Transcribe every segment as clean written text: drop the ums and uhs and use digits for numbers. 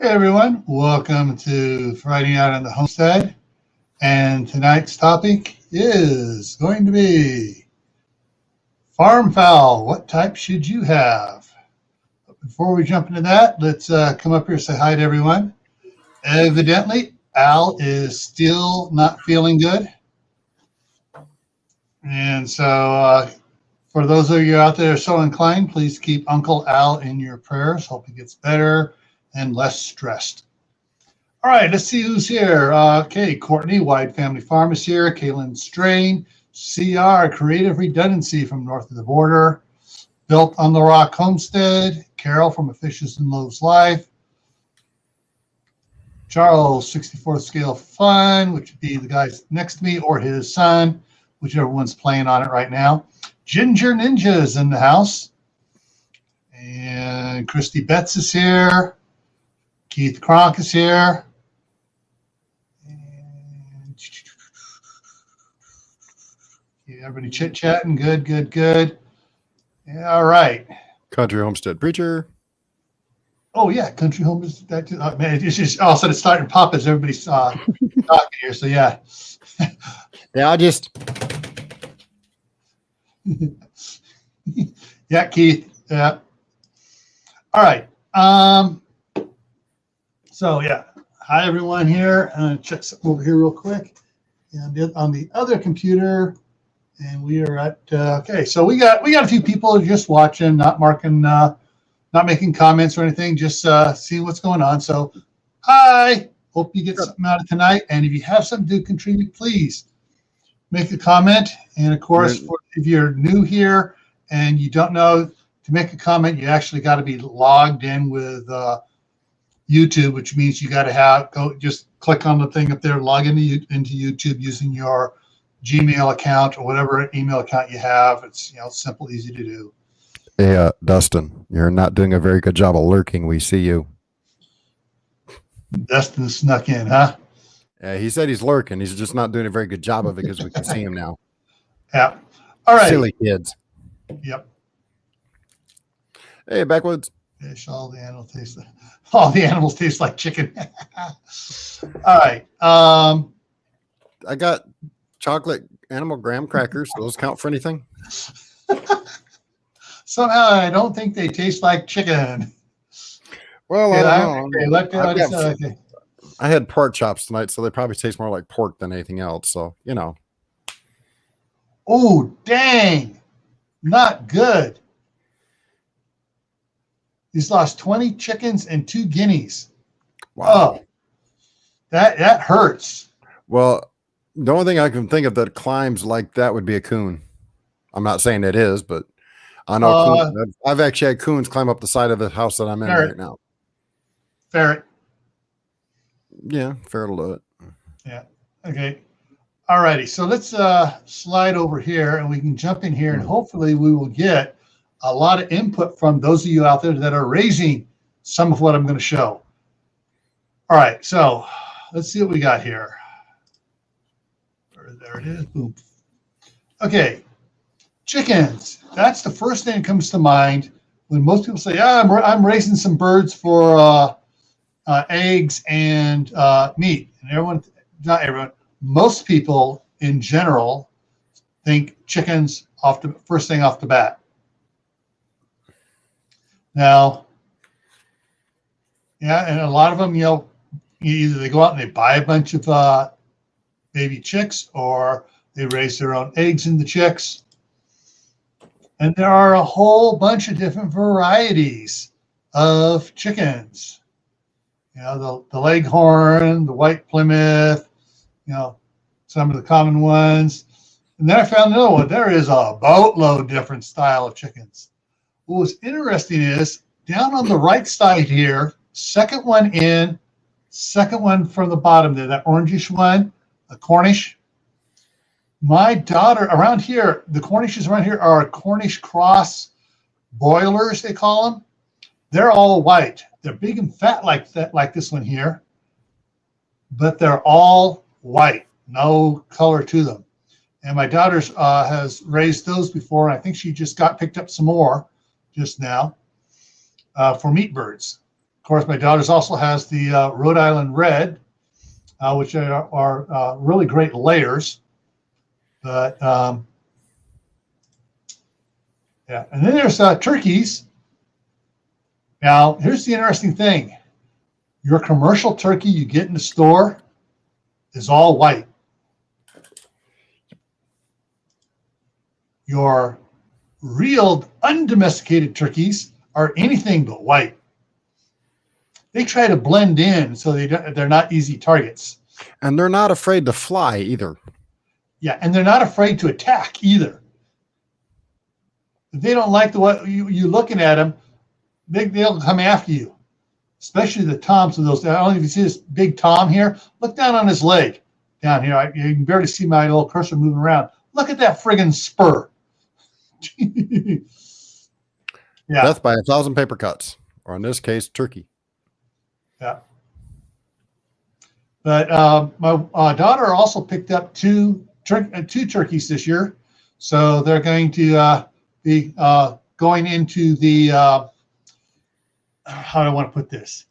Hey everyone, welcome to Friday Night on the Homestead. And tonight's topic is going to be farm fowl. What type should you have? But before we jump into that, let's come up here and say hi to everyone. Evidently, Al is still not feeling good. And so for those of you out there so inclined, please keep Uncle Al in your prayers. Hope he gets better and less stressed. All right, let's see who's here. Okay, Courtney, Wide Family Farm is here. Kaylin Strain, CR, Creative Redundancy from north of the border. Built on the Rock Homestead. Carol from A Fishes and Loaves Life. Charles, 64th Scale Fun, which would be the guy next to me or his son, whichever one's playing on it right now. Ginger Ninja is in the house. And Christy Betts is here. Keith Cronk is here. And everybody chit-chatting. Good, good, good. Yeah, all right. Country Homestead Preacher. Oh, yeah, Country Homestead. Man, it's just all of a sudden it's starting to pop as everybody's talking here. So, yeah. Yeah, I just... Yeah, Keith. Yeah. All right. So, yeah. Hi, everyone here. I'm going to check something over here real quick. And on the other computer, and we are at, okay, so we got a few people just watching, not marking, not making comments or anything, just seeing what's going on. So, hi. Hope you get something out of tonight. And if you have something to contribute, please make a comment. And, of course, if you're new here and you don't know to make a comment, you actually got to be logged in with YouTube, which means you got to just click on the thing up there, log into YouTube using your Gmail account or whatever email account you have. It's simple, easy to do. Hey, Dustin, you're not doing a very good job of lurking. We see you. Dustin snuck in, huh? Yeah, he said he's lurking. He's just not doing a very good job of it because we can see him now. Yeah. All right. Silly kids. Yep. Hey, Backwoods. Fish, all the animals taste like chicken. All right. I got chocolate animal graham crackers. Those count for anything? Somehow I don't think they taste like chicken. Well, okay. I had pork chops tonight, so they probably taste more like pork than anything else. So, Oh, dang. Not good. He's lost 20 chickens and 2 guineas. Wow. Oh, that hurts. Well, the only thing I can think of that climbs like that would be a coon. I'm not saying it is, but I know I've actually had coons climb up the side of the house that I'm in right now. Ferret. Yeah, ferret will do it. Yeah. Okay. All righty. So let's slide over here and we can jump in here and hopefully we will get a lot of input from those of you out there that are raising some of what I'm going to show. All right. So let's see what we got here. There it is. Boom. Okay. Chickens. That's the first thing that comes to mind when most people say, I'm raising some birds for eggs and meat. And not everyone, most people in general think chickens first thing off the bat. Now, yeah, and a lot of them, either they go out and they buy a bunch of baby chicks or they raise their own eggs in the chicks. And there are a whole bunch of different varieties of chickens. The Leghorn, the White Plymouth, some of the common ones. And then I found another one. There is a boatload different style of chickens. What was interesting is down on the right side here, second one in, second one from the bottom there, that orangish one, a Cornish. My daughter around here, the Cornishes around here are Cornish cross boilers, they call them. They're all white. They're big and fat like that, like this one here, but they're all white, no color to them. And my daughter has raised those before. And I think she just picked up some more just now for meat birds. Of course, my daughter's also has the Rhode Island Red, which are really great layers. But yeah, and then there's turkeys. Now, here's the interesting thing. Your commercial turkey you get in the store is all white. Your real undomesticated turkeys are anything but white. They try to blend in so they're not easy targets. And they're not afraid to fly either. Yeah, and they're not afraid to attack either. If they don't like the way you looking at them, they'll come after you. Especially the toms of those. I don't know if you see this big tom here. Look down on his leg. Down here. You can barely see my little cursor moving around. Look at that friggin' spur. Yeah. Death by 1,000 paper cuts. Or in this case, turkey. Yeah. But my daughter also picked up two turkeys this year. So they're going to be going into the, how do I want to put this?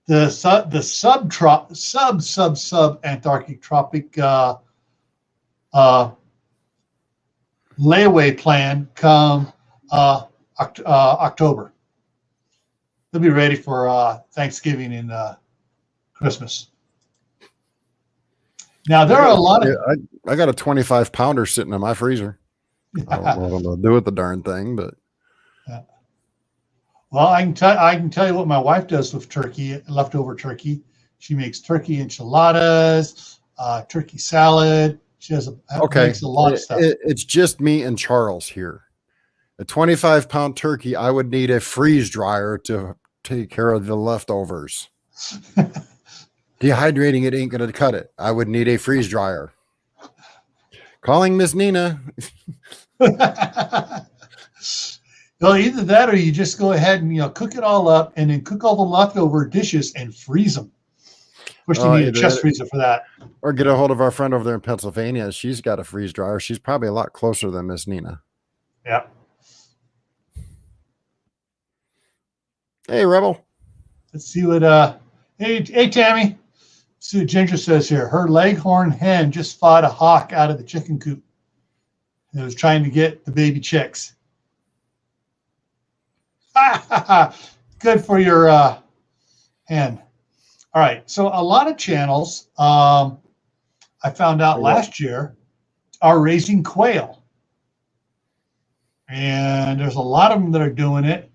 The sub-Antarctic tropic layaway plan come October. They'll be ready for Thanksgiving and Christmas. Now there are a lot of. I got a 25-pounder sitting in my freezer. I don't know what I'm gonna do with the darn thing, but. Yeah. Well, I can tell you what my wife does with turkey, leftover turkey. She makes turkey enchiladas, turkey salad. She makes a lot of stuff. It's just me and Charles here. A 25-pound turkey, I would need a freeze dryer to take care of the leftovers. Dehydrating it ain't going to cut it. I would need a freeze dryer. Calling Miss Nina. Well, either that or you just go ahead and cook it all up and then cook all the leftover dishes and freeze them. Of course, you need a chest freezer for that. Or get a hold of our friend over there in Pennsylvania. She's got a freeze dryer. She's probably a lot closer than Miss Nina. Yeah. Hey, Rebel. Let's see what hey Tammy. Let's see what Ginger says here. Her leghorn hen just fought a hawk out of the chicken coop. It was trying to get the baby chicks. Good for your hen. All right. So a lot of channels I found out last year are raising quail. And there's a lot of them that are doing it.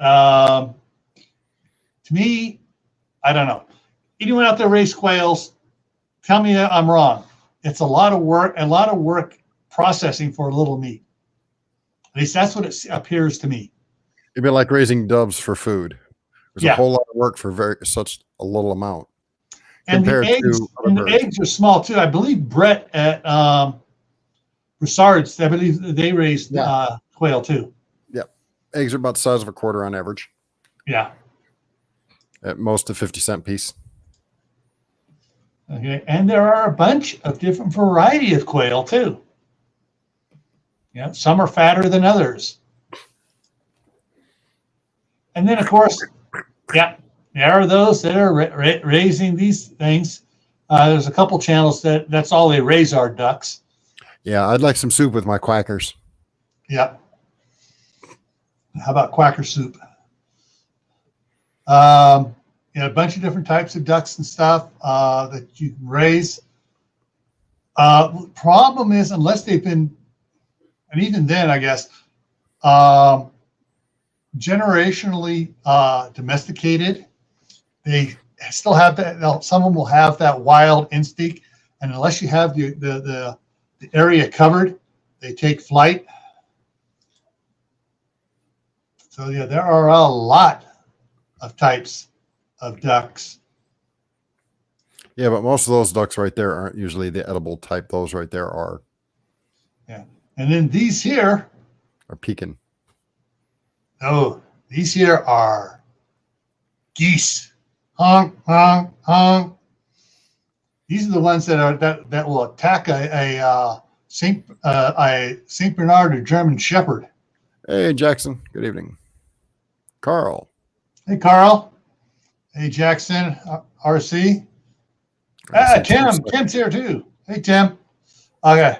To me, I don't know. Anyone out there raise quails, tell me I'm wrong. It's a lot of work processing for a little meat. At least that's what it appears to me. It'd be like raising doves for food. There's a whole lot of work for such a little amount. And the eggs are small too. I believe Brett at Broussard's, I believe they raised quail too. Yep. Eggs are about the size of a quarter on average. Yeah. At most a 50-cent piece. Okay. And there are a bunch of different variety of quail too. Yeah. Some are fatter than others. And then, of course, there are those that are raising these things. There's a couple channels that's all they raise are ducks. Yeah, I'd like some soup with my quackers. Yeah. How about quacker soup? A bunch of different types of ducks and stuff that you can raise. Problem is, unless they've been, and even then, I guess, generationally domesticated, they still have that. Some of them will have that wild instinct, and unless you have the area covered, they take flight. So yeah, there are a lot of types of ducks. Yeah, but most of those ducks right there aren't usually the edible type. Those right there are. Yeah, and then these here are pekin. Oh, these here are geese. Honk, honk, honk. These are the ones that will attack a Saint Bernard or German Shepherd. Hey, Jackson. Good evening. Carl. Hey, Carl. Hey, Jackson, RC. Some Tim. chips. Tim's here too. Hey, Tim. Okay.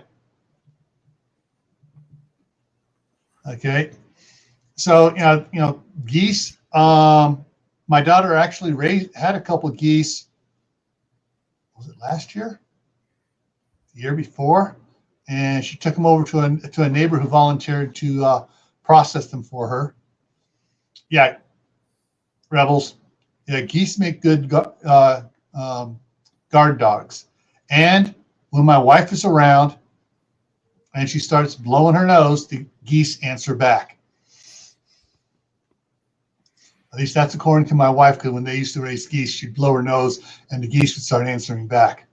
Okay. So, geese. My daughter actually had a couple of geese. Was it last year? The year before? And she took them over to a neighbor who volunteered to process them for her. Yeah, Rebels. Yeah, geese make good guard dogs. And when my wife is around and she starts blowing her nose, the geese answer back. At least that's according to my wife, because when they used to raise geese, she'd blow her nose and the geese would start answering back.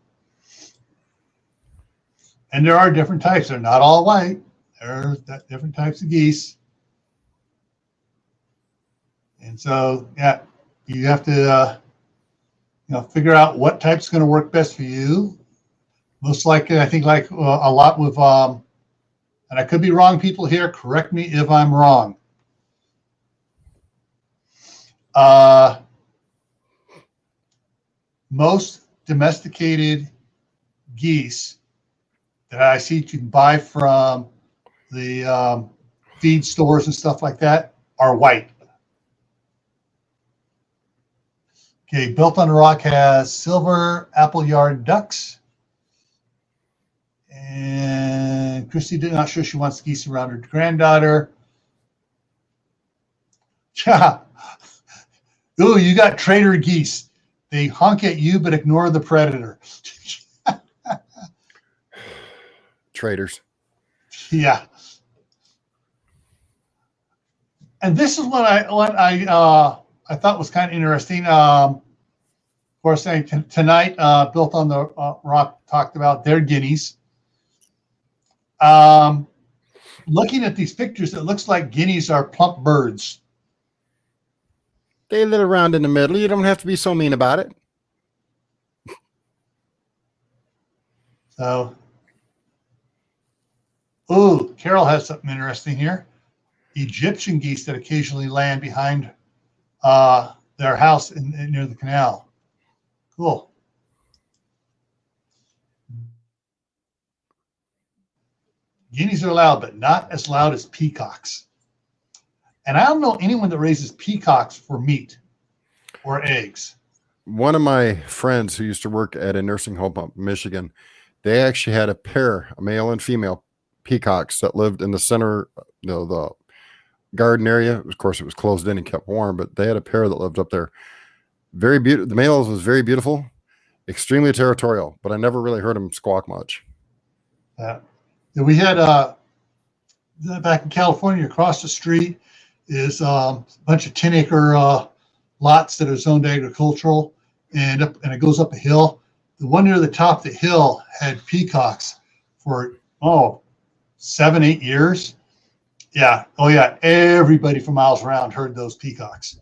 And there are different types. They're not all white. There are different types of geese. And so, yeah, you have to figure out what type's going to work best for you. Most likely, I think a lot with, and I could be wrong, people here, correct me if I'm wrong. Most domesticated geese that I see you can buy from the feed stores and stuff like that are white. Okay, Built on the Rock has silver appleyard ducks. And Christy did not sure she wants geese around her granddaughter. Yeah. Ooh, you got traitor geese. They honk at you but ignore the predator. Traitors. Yeah. And this is what I thought was kind of interesting. Of course, tonight, Built on the Rock talked about their guineas. Looking at these pictures, it looks like guineas are plump birds. They live around in the middle. You don't have to be so mean about it. So, ooh, Carol has something interesting here. Egyptian geese that occasionally land behind their house near the canal. Cool. Guineas are loud, but not as loud as peacocks. And I don't know anyone that raises peacocks for meat or eggs. One of my friends who used to work at a nursing home up in Michigan, they actually had a pair, a male and female peacocks that lived in the center, the garden area. Of course, it was closed in and kept warm, but they had a pair that lived up there. Very beautiful. The male was very beautiful, extremely territorial, but I never really heard him squawk much. Yeah. We had back in California, across the street is a bunch of 10-acre lots that are zoned agricultural, and it goes up a hill. The one near the top of the hill had peacocks for 7-8 years. Yeah. Oh yeah. Everybody for miles around heard those peacocks.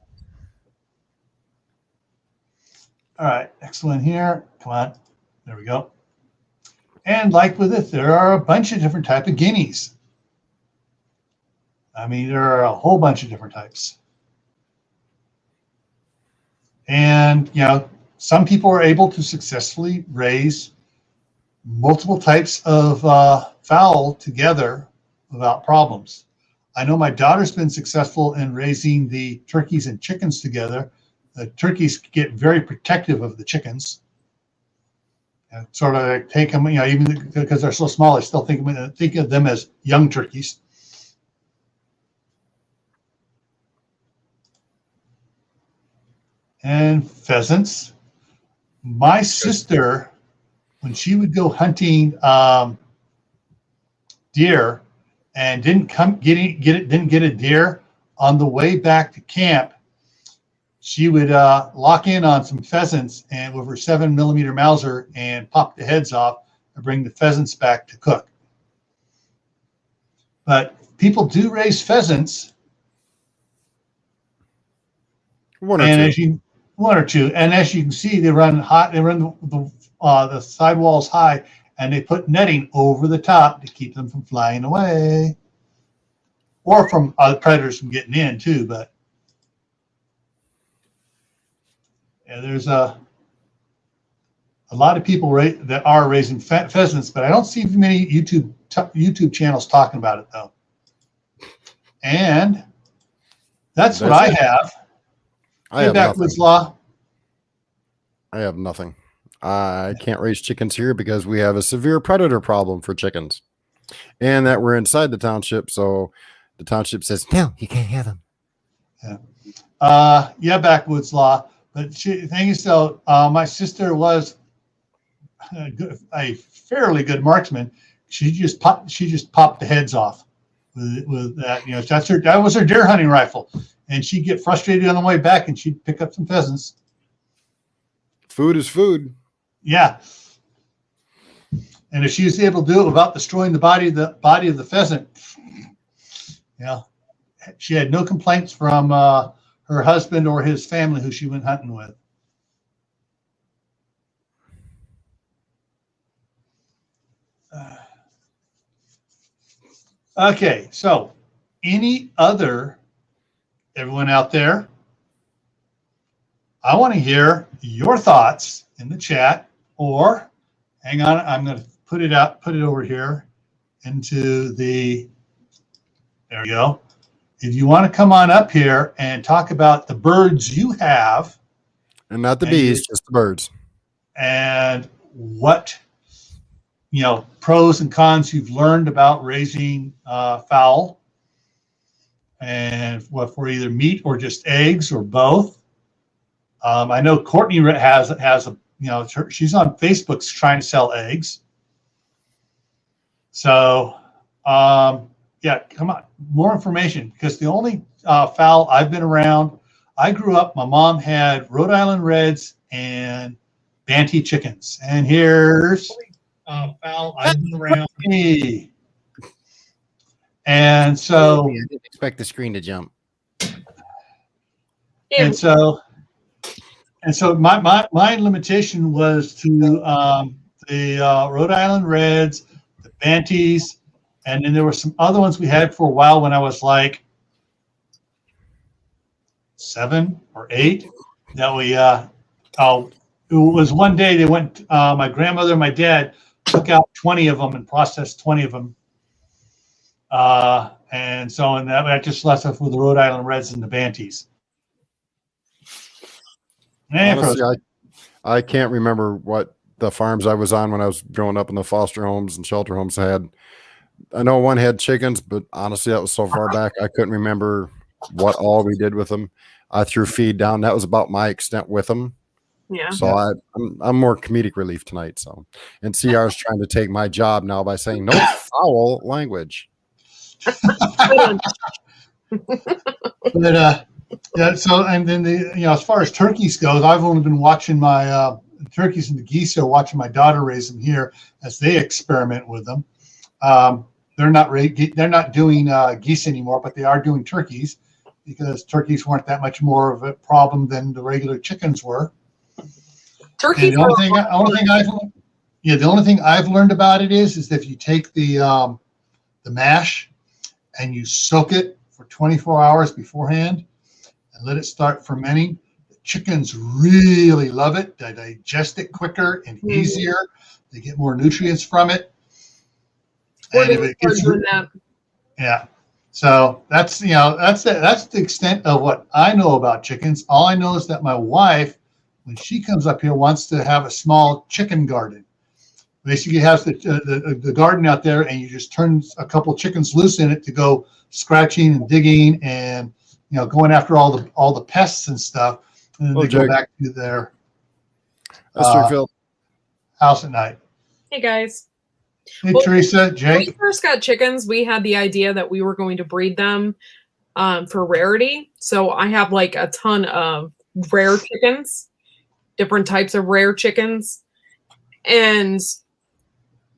All right. Next one here. Come on. There we go. And like with it, there are a bunch of different types of guineas. I mean, there are a whole bunch of different types. And, some people are able to successfully raise multiple types of fowl together without problems. I know my daughter's been successful in raising the turkeys and chickens together. The turkeys get very protective of the chickens. And sort of like take them, even because they're so small, I still think of them as young turkeys. And pheasants. My sister, when she would go hunting deer and didn't get a deer on the way back to camp, she would lock in on some pheasants and with her 7mm Mauser and pop the heads off and bring the pheasants back to cook. But people do raise pheasants. One or two. And as you can see, they run hot. They run the sidewalls high, and they put netting over the top to keep them from flying away, or from other predators from getting in too. But And there's a lot of people that are raising pheasants, but I don't see many YouTube channels talking about it though. And that's what I have. I have Backwoods nothing. Law. I have nothing. I can't raise chickens here because we have a severe predator problem for chickens, and that we're inside the township. So the township says, no, you can't have them. Yeah. Backwoods Law. But the thing is, though, my sister was a fairly good marksman. She just popped the heads off with that. That was her deer hunting rifle, and she'd get frustrated on the way back, and she'd pick up some pheasants. Food is food. Yeah. And if she was able to do it without destroying the body of the pheasant, she had no complaints from her husband or his family who she went hunting with. Okay, so everyone out there, I want to hear your thoughts in the chat, or hang on, I'm going to put it over here into there you go. If you want to come on up here and talk about the birds you have. And not the bees, just the birds. And what, pros and cons you've learned about raising fowl, and what for either meat or just eggs or both. I know Courtney has a, she's on Facebook trying to sell eggs. So, yeah, come on, more information, because the only fowl I've been around, I grew up, my mom had Rhode Island Reds and Banty chickens. And here's fowl I've been around. And so I didn't expect the screen to jump. And so my limitation was to the Rhode Island Reds, the Banties, and then there were some other ones we had for a while when I was like 7 or 8. That we it was one day they went. My grandmother and my dad took out 20 of them and processed 20 of them. And so that just left us with the Rhode Island Reds and the Banties. Honestly, I can't remember what the farms I was on when I was growing up in the foster homes and shelter homes had. I know one had chickens, but honestly, that was so far back, I couldn't remember what all we did with them. I threw feed down. That was about my extent with them. Yeah. So I'm more comedic relief tonight. So, and CR is trying to take my job now by saying no foul language. But yeah. So, and then as far as turkeys goes, I've only been watching my turkeys and the geese are watching my daughter raise them here as they experiment with them. They're not doing geese anymore, but they are doing turkeys, because turkeys weren't that much more of a problem than the regular chickens were. Turkeys. The only thing I've learned about it is that if you take the mash and you soak it for 24 hours beforehand and let it start fermenting, the chickens really love it. They digest it quicker and easier. They get more nutrients from it. And if it gets, yeah. So that's the extent of what I know about chickens. All I know is that my wife, when she comes up here, wants to have a small chicken garden. Basically, has the garden out there, and you just turn a couple chickens loose in it to go scratching and digging and going after all the pests and stuff, and then they go back to their house at night. Hey guys. Hey, Teresa, Jake. When we first got chickens, we had the idea that we were going to breed them for rarity. So I have like a ton of rare chickens, different types of rare chickens. And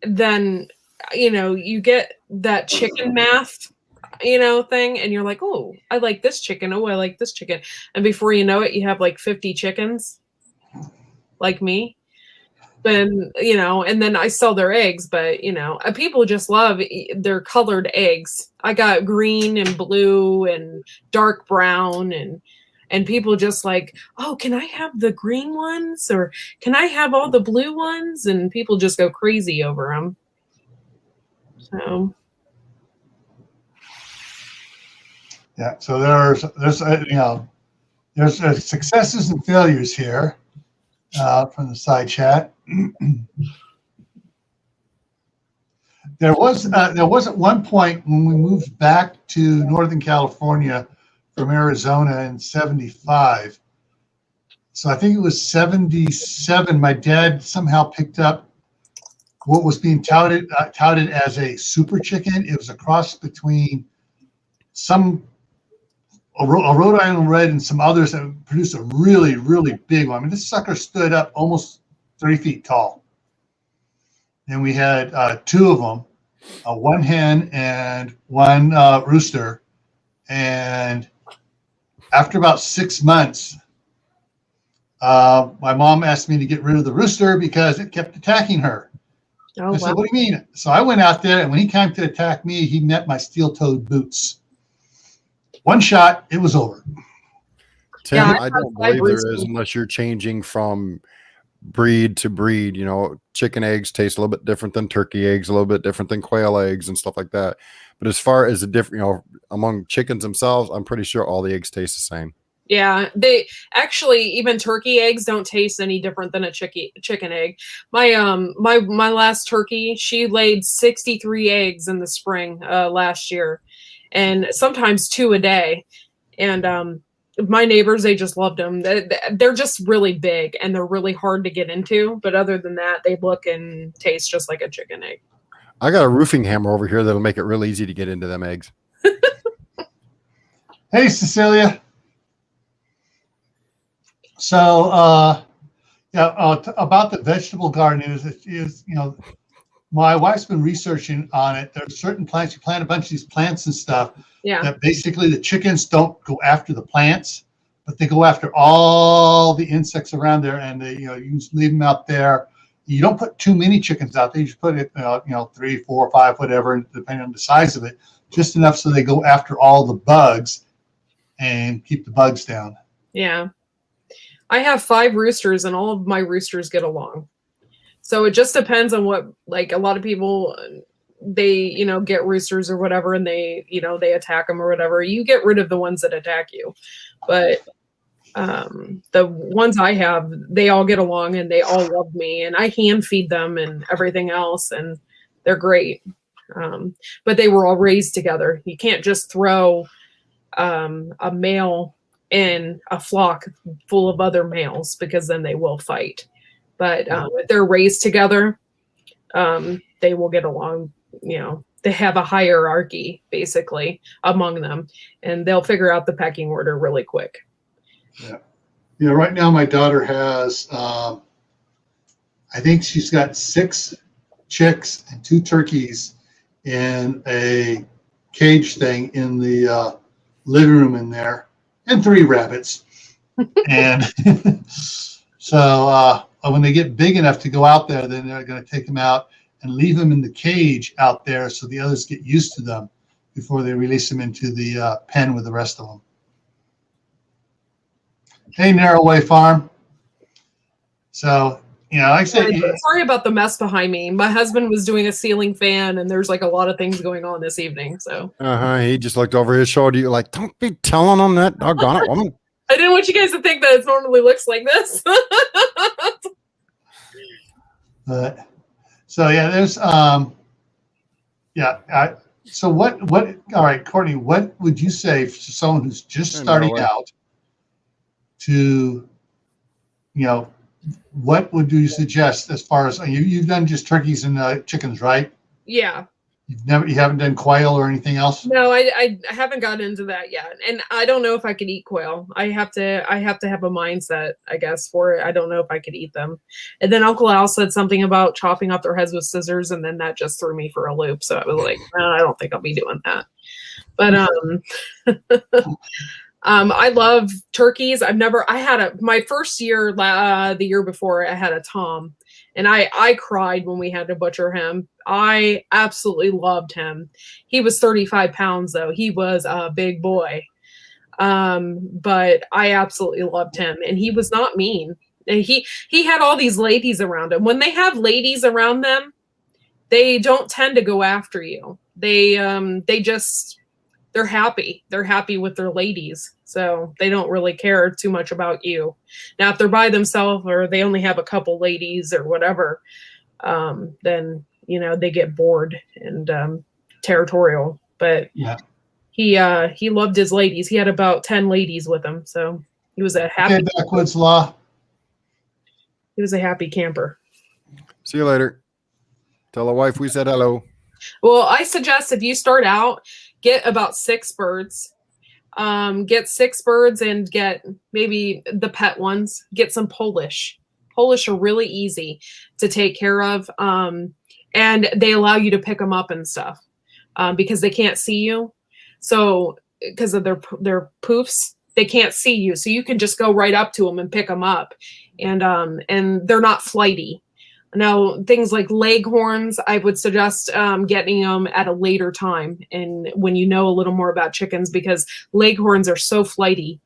then, you get that chicken math, thing. And you're like, oh, I like this chicken. Oh, I like this chicken. And before you know it, you have like 50 chickens like me. And and then I sell their eggs, but people just love their colored eggs. I got green and blue and dark brown, and And people just like, oh, can I have the green ones? Or can I have all the blue ones? And people just go crazy over them. So. Yeah. So there's there's successes and failures here from the side chat. There was at one point when we moved back to Northern California from Arizona in '75. So I think it was '77. My dad somehow picked up what was being touted as a super chicken. It was a cross between a Rhode Island Red and some others that produced a really, really big one. I mean, this sucker stood up almost 3 feet tall. And we had two of them, one hen and one rooster. And after about 6 months, my mom asked me to get rid of the rooster because it kept attacking her. Oh, I said, what do you mean? So I went out there, and when he came to attack me, he met my steel-toed boots. One shot, it was over. Tim, Yeah, I don't believe there is unless you're changing from breed to breed. You know, chicken eggs taste a little bit different than turkey eggs, a little bit different than quail eggs and stuff like that. But as far as the different, among chickens themselves, I'm pretty sure all the eggs taste the same. Yeah, they actually, even turkey eggs don't taste any different than a chicken egg. My last turkey, she laid 63 eggs in the spring last year, and sometimes 2 a day. And my neighbors, they just loved them. They're just really big and they're really hard to get into. But other than that, they look and taste just like a chicken egg. I got a roofing hammer over here that'll make it real easy to get into them eggs. Hey, Cecilia. So, about the vegetable garden is my wife's been researching on it. There's certain plants, you plant a bunch of these plants and stuff. Yeah. That basically the chickens don't go after the plants, but they go after all the insects around there, and you just leave them out there. You don't put too many chickens out there. You just put it, 3, 4, 5, whatever, depending on the size of it, just enough so they go after all the bugs and keep the bugs down. Yeah. I have 5 roosters and all of my roosters get along. So it just depends on what, like a lot of people, they, get roosters or whatever, and they attack them or whatever. You get rid of the ones that attack you. But the ones I have, they all get along and they all love me, and I hand feed them and everything else, and they're great. But they were all raised together. You can't just throw a male in a flock full of other males, because then they will fight. But if they're raised together, they will get along. They have a hierarchy basically among them, and they'll figure out the pecking order really quick. Yeah. Right now my daughter has, I think she's got 6 chicks and 2 turkeys in a cage thing in the living room in there, and 3 rabbits. And so when they get big enough to go out there, then they're going to take them out and leave them in the cage out there so the others get used to them before they release them into the pen with the rest of them. Hey, Narrowway Farm. So, like I said, sorry about the mess behind me. My husband was doing a ceiling fan, and there's like a lot of things going on this evening. So he just looked over his shoulder. You like, don't be telling him that, doggone it, woman. I didn't want you guys to think that it normally looks like this. But so yeah, there's so what all right, Courtney, what would you say to someone who's just starting out to, what would you suggest as far as you've done just turkeys and chickens, right? Yeah. You haven't done quail or anything else? No, I haven't gotten into that yet. And I don't know if I could eat quail. I have to have a mindset, I guess, for it. I don't know if I could eat them. And then Uncle Al said something about chopping off their heads with scissors, and then that just threw me for a loop. So I was like, I don't think I'll be doing that. But I love turkeys. My first year, the year before, I had a Tom, and I cried when we had to butcher him. I absolutely loved him. He was 35 pounds though. He was a big boy. But I absolutely loved him, and he was not mean. And he had all these ladies around him. When they have ladies around them, they don't tend to go after you. They just, they're happy. They're happy with their ladies. So they don't really care too much about you. Now, if they're by themselves or they only have a couple ladies or whatever, then, you know, they get bored and territorial. But Yeah. he loved his ladies. He had about 10 ladies with him. So he was a happy, Okay, backwoods law. he was a happy camper. See you later. Tell the wife we said hello. Well, I suggest if you start out, get about 6 birds. Get 6 birds and get maybe the pet ones. Get some Polish. Polish are really easy to take care of. And they allow you to pick them up and stuff because they can't see you. So because of their poofs, they can't see you. So you can just go right up to them and pick them up. And they're not flighty. Now, things like leghorns, I would suggest getting them at a later time and when you know a little more about chickens, because leghorns are so flighty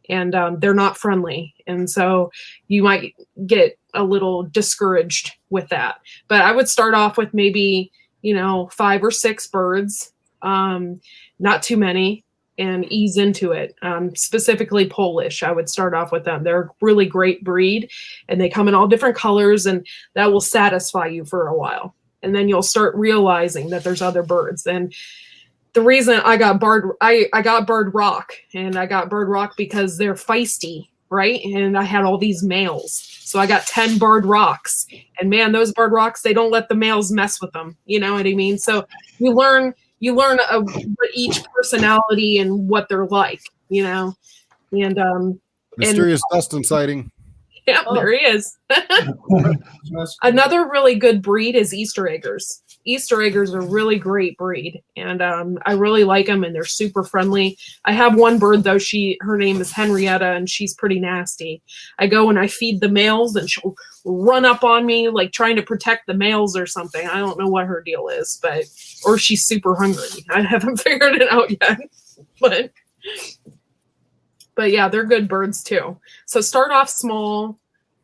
and they're not friendly. And so you might get a little discouraged with that. But I would start off with maybe, 5 or 6 birds, not too many, and ease into it. Specifically Polish, I would start off with them. They're a really great breed and they come in all different colors, and that will satisfy you for a while. And then you'll start realizing that there's other birds. And the reason I got bird rock, and I got bird rock because they're feisty, right? And I had all these males. So I got 10 bird rocks, and man, those bird rocks, they don't let the males mess with them. You know what I mean? So you learn each personality and what they're like, and Mysterious Dustin sighting. yeah, there he is. Another really good breed is Easter eggers. Easter eggers are a really great breed, and I really like them, and they're super friendly. I have one bird though. Her name is Henrietta, and she's pretty nasty. I go and I feed the males, and she'll run up on me like trying to protect the males or something. I don't know what her deal is, or she's super hungry. I haven't figured it out yet, but yeah, they're good birds too. So start off small,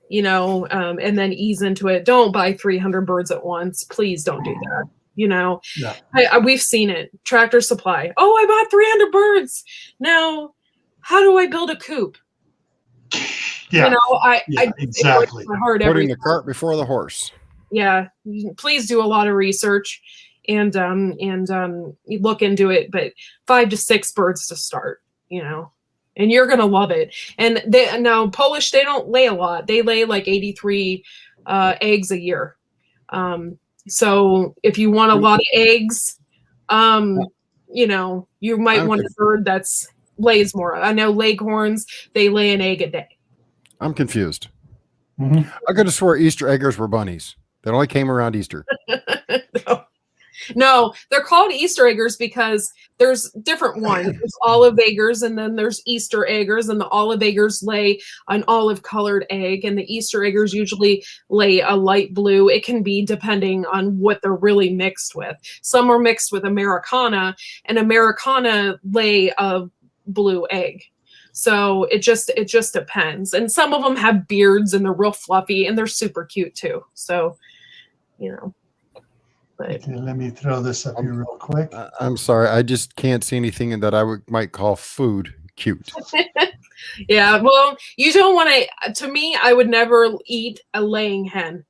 and then ease into it. Don't buy 300 birds at once. Please don't do that. Yeah. We've seen it. Tractor Supply. Oh, I bought 300 birds. Now, how do I build a coop? Yeah. Exactly. My heart Putting the cart before the horse. Yeah. Please do a lot of research and you look into it, but 5 to 6 birds to start, and you're going to love it. And now Polish, they don't lay a lot. They lay like 83 eggs a year. So if you want a lot of eggs, you might want a bird that's lays more. I know leghorns, they lay an egg a day. I'm confused. Mm-hmm. I could have swore Easter eggers were bunnies that only came around Easter. No, they're called Easter eggers because there's different ones. There's olive eggers, and then there's Easter eggers, and the olive eggers lay an olive colored egg, and the Easter eggers usually lay a light blue. It can be depending on what they're really mixed with. Some are mixed with Americana, and Americana lay a blue egg. So it just depends. And some of them have beards and they're real fluffy and they're super cute too. So, But okay, let me throw this up here real quick. I'm sorry. I just can't see anything that I might call food cute. yeah, well, you don't want to me, I would never eat a laying hen.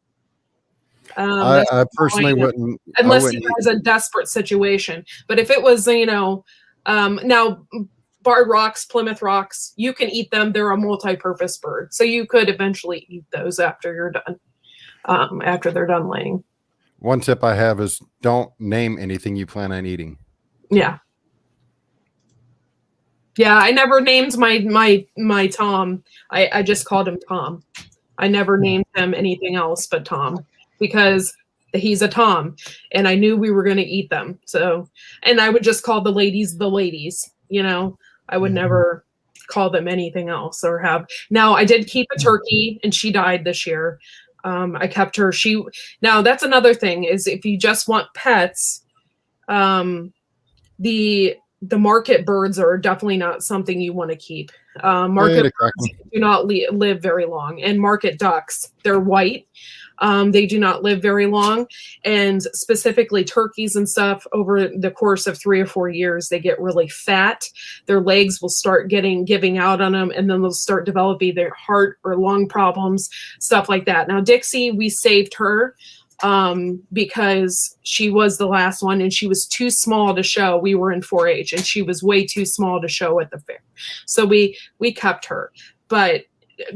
I personally wouldn't. Unless it was a desperate situation. But if it was, now barred rocks, Plymouth rocks, you can eat them. They're a multi-purpose bird. So you could eventually eat those after you're done, after they're done laying. One tip I have is don't name anything you plan on eating. Yeah. Yeah, I never named my Tom. I just called him Tom. I never named him anything else but Tom because he's a Tom and I knew we were going to eat them. So, and I would just call the ladies, I would never call them anything else or have. Now I did keep a turkey and she died this year. I kept her. Now that's another thing is if you just want pets, the the market birds are definitely not something you want to keep. Market birds do not live very long, and market ducks, they're white. They do not live very long, and specifically turkeys and stuff, over the course of 3 or 4 years, they get really fat. Their legs will start giving out on them, and then they'll start developing their heart or lung problems, stuff like that. Now, Dixie, we saved her because she was the last one, and she was too small to show. We were in 4-H, and she was way too small to show at the fair, so we kept her. But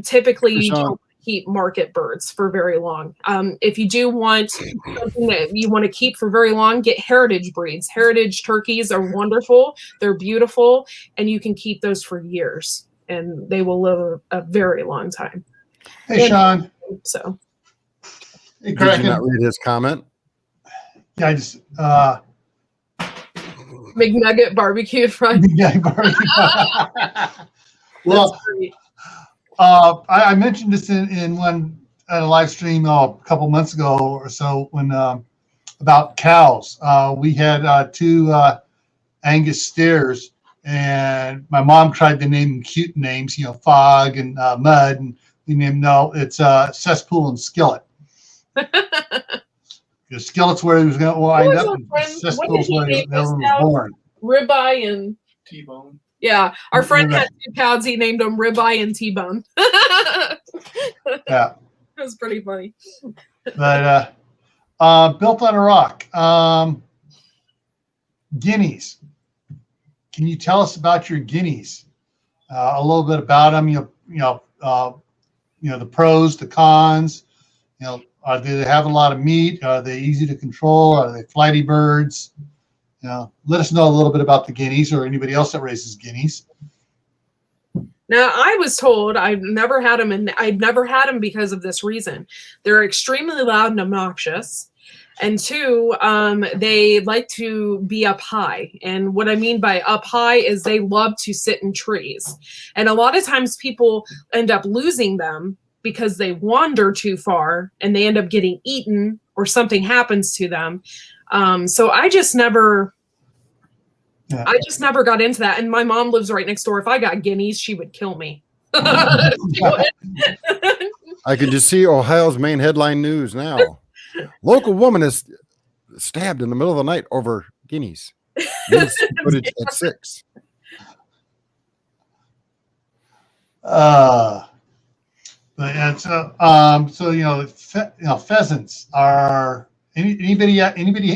typically, you don't keep market birds for very long. If you do want something that you want to keep for very long, get heritage breeds. Heritage turkeys are wonderful. They're beautiful, and you can keep those for years, and they will live a very long time. Hey, Sean. So. Hey, did you not read his comment? Yeah, I just McNugget barbecue fried. Well, I mentioned this in one at a live stream a couple months ago or so when about cows. We had 2 Angus steers, and my mom tried to name them cute names, Fog and Mud, and we named it's Cesspool and Skillet. The Skillet's where he was going to wind up, and Cesspool's where he was born. Ribeye and T-bone. Yeah, our friend had 2 cows. He named them Ribeye and T-bone. Yeah, it was pretty funny. But built on a rock. Guineas. Can you tell us about your guineas? A little bit about them. The pros, the cons. Do they have a lot of meat? Are they easy to control? Are they flighty birds? Let us know a little bit about the guineas, or anybody else that raises guineas. Now, I was told I've never had them, and I've never had them because of this reason. They're extremely loud and obnoxious. And 2, they like to be up high. And what I mean by up high is they love to sit in trees. And a lot of times people end up losing them because they wander too far and they end up getting eaten or something happens to them. So I just never got into that. And my mom lives right next door. If I got guineas, she would kill me. I can just see Ohio's main headline news now. Local woman is stabbed in the middle of the night over guineas. News footage at 6. But yeah, pheasants are anybody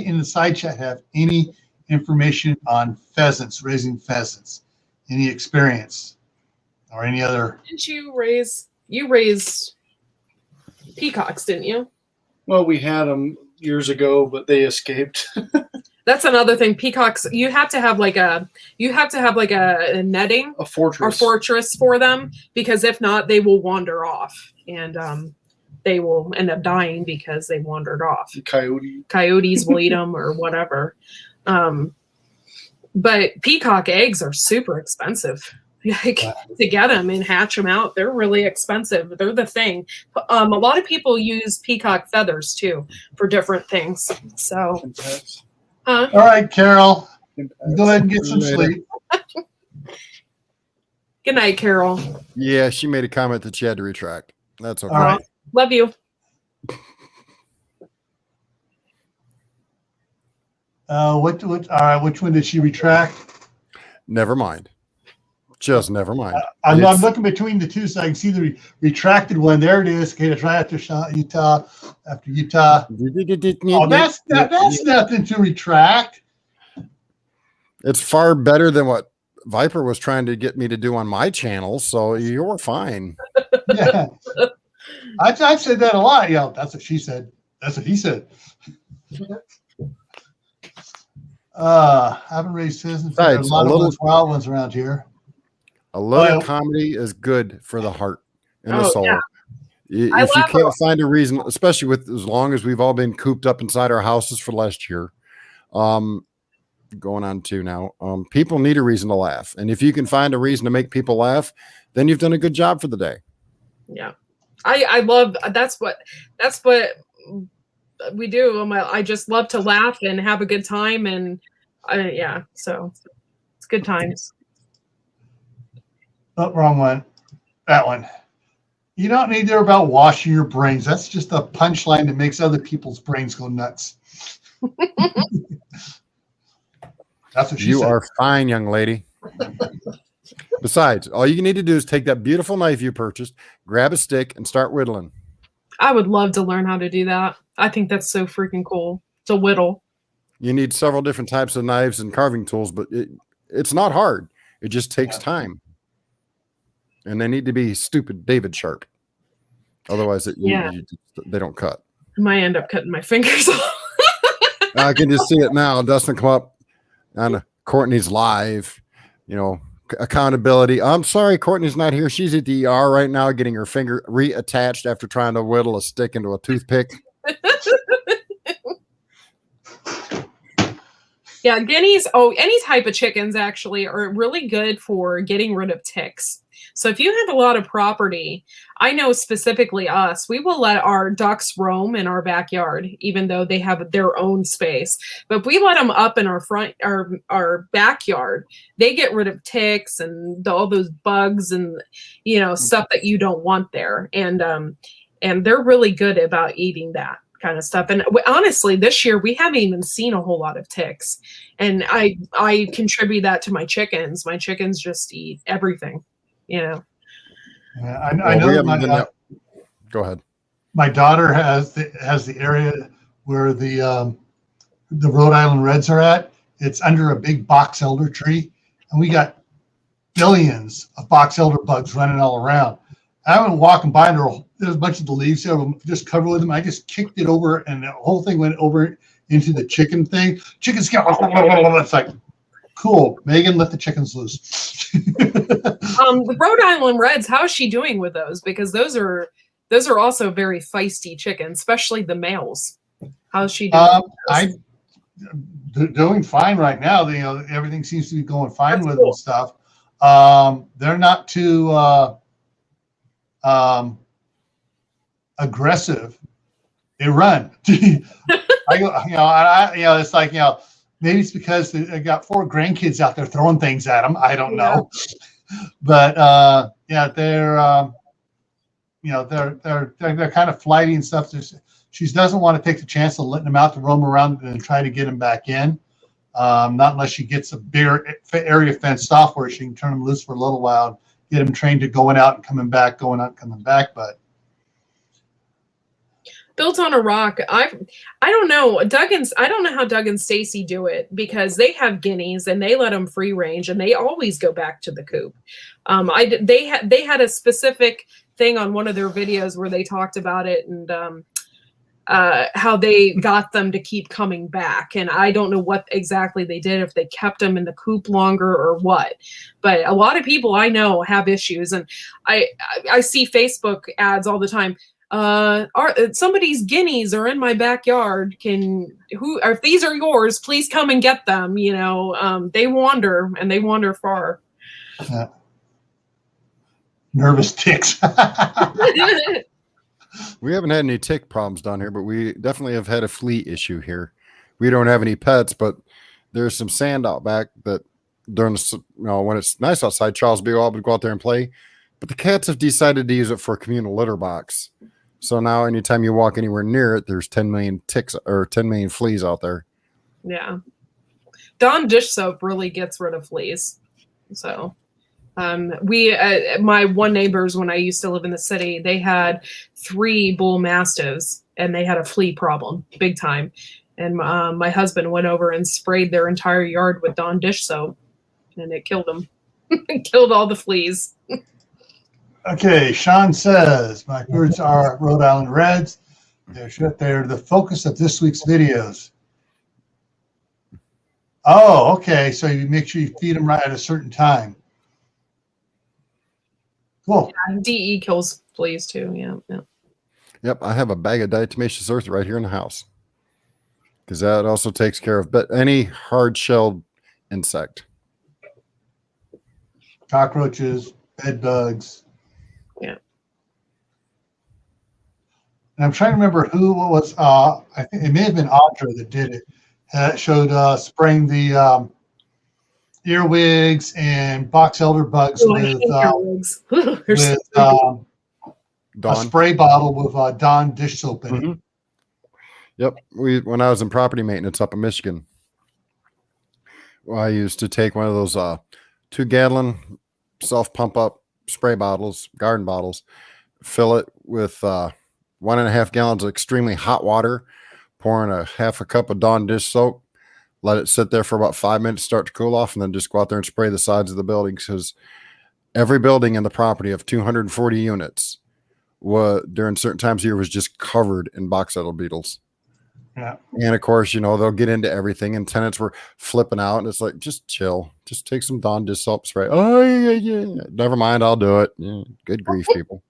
in the side chat have any information on pheasants, raising pheasants? Any experience or any other? Didn't you raised peacocks, didn't you? Well, we had them years ago, but they escaped. That's another thing. Peacocks, you have to have like a netting, A fortress. or fortress for them, because if not, they will wander off, and they will end up dying because they wandered off. Coyotes will eat them or whatever. But peacock eggs are super expensive. Like, to get them and hatch them out, they're really expensive. They're the thing. A lot of people use peacock feathers too for different things. So, all right, Carol, go ahead and get some sleep. Good night, Carol. Yeah, she made a comment that she had to retract. That's okay. All right. Love you. All right, which one did she retract? Never mind. Just never mind. I'm looking between the 2 so I can see the retracted one. There it is. Okay, it's right after Utah. After Utah. Oh, that's nothing to retract. It's far better than what Viper was trying to get me to do on my channel, so you're fine. Yeah, I've said that a lot. Yeah, that's what she said. That's what he said. Haven't raised pheasants. There's a lot of those wild ones around here. A little comedy is good for the heart and the soul. Yeah. If you can't find a reason, especially with as long as we've all been cooped up inside our houses for last year, going on 2 now, people need a reason to laugh. And if you can find a reason to make people laugh, then you've done a good job for the day. Yeah. I love, that's what we do. I just love to laugh and have a good time. And so It's good times. Oh, wrong one. That one. You don't need to hear about washing your brains. That's just a punchline that makes other people's brains go nuts. That's what she You said. are fine, young lady. Besides, all you need to do is take that beautiful knife you purchased, grab a stick, and start whittling. I would love to learn how to do that. I think that's so freaking cool. To whittle. You need several different types of knives and carving tools, but it's not hard. It just takes time. And they need to be stupid David sharp. Otherwise, they don't cut. I might end up cutting my fingers off. I can just see it now. Dustin come up on Courtney's live, accountability. I'm sorry, Courtney's not here. She's at the ER right now getting her finger reattached after trying to whittle a stick into a toothpick. Yeah, guineas, any type of chickens actually are really good for getting rid of ticks. So if you have a lot of property, I know specifically us, we will let our ducks roam in our backyard, even though they have their own space. But if we let them up in our backyard, they get rid of ticks and all those bugs and stuff that you don't want there. And they're really good about eating that kind of stuff. And honestly, this year we haven't even seen a whole lot of ticks. And I contribute that to my chickens. My chickens just eat everything. Yeah, I know. Go ahead. My daughter has the area where the Rhode Island Reds are at. It's under a big box elder tree, and we got billions of box elder bugs running all around. I went walking by, and there's a bunch of the leaves there just covered with them. I just kicked it over, and the whole thing went over into the chicken thing. Chickens get it's like, cool, Megan, let the chickens loose. The Rhode Island Reds, how is she doing with those? Because those are also very feisty chickens, especially the males. How's she doing? I'm doing fine right now. Everything seems to be going fine with them stuff. They're not too aggressive. They run. It's like maybe it's because they got 4 grandkids out there throwing things at them. I don't know, but they're they're kind of flighty and stuff. She doesn't want to take the chance of letting them out to roam around and try to get them back in. Not unless she gets a bigger area fenced off where she can turn them loose for a little while, and get them trained to going out and coming back, going out and coming back. But Built on a Rock, I don't know. I don't know how Doug and Stacy do it, because they have guineas and they let them free range and they always go back to the coop. They had a specific thing on one of their videos where they talked about it and how they got them to keep coming back. And I don't know what exactly they did, if they kept them in the coop longer or what. But a lot of people I know have issues, and I see Facebook ads all the time. Somebody's guineas are in my backyard. If these are yours, please come and get them. They wander, and they wander far. Nervous ticks. We haven't had any tick problems down here, but we definitely have had a flea issue here. We don't have any pets, but there's some sand out back that during when it's nice outside, Charles will be able to go out there and play. But the cats have decided to use it for a communal litter box. So now anytime you walk anywhere near it, there's 10 million ticks or 10 million fleas out there. Yeah. Dawn dish soap really gets rid of fleas. So my one neighbors, when I used to live in the city, they had 3 bull mastiffs and they had a flea problem big time. And my husband went over and sprayed their entire yard with Dawn dish soap, and it killed them. It killed all the fleas. Okay, Sean says, my birds are Rhode Island Reds. They're the focus of this week's videos. Oh, okay. So you make sure you feed them right at a certain time. Cool. Yeah, DE kills fleas too. Yeah. Yep, I have a bag of diatomaceous earth right here in the house, because that also takes care of any hard-shelled insect. Cockroaches, bed bugs. Yeah. And I'm trying to remember what was, I think it may have been Audra that did it. It showed spraying the earwigs and box elder bugs Oh, I hate earwigs. They're with so a Dawn. spray bottle with Dawn dish soap in it. Mhm. Yep. When I was in property maintenance up in Michigan, I used to take one of those 2-gallon self pump up spray bottles, garden bottles, fill it with 1.5 gallons of extremely hot water, pour in a half a cup of Dawn dish soap, let it sit there for about 5 minutes, start to cool off, and then just go out there and spray the sides of the buildings, because every building in the property of 240 units during certain times of year was just covered in box elder beetles. Yeah. And of course, they'll get into everything, and tenants were flipping out, and it's like, just chill, just take some Dawn dish soap spray. Oh yeah, never mind, I'll do it. Yeah, good grief, people.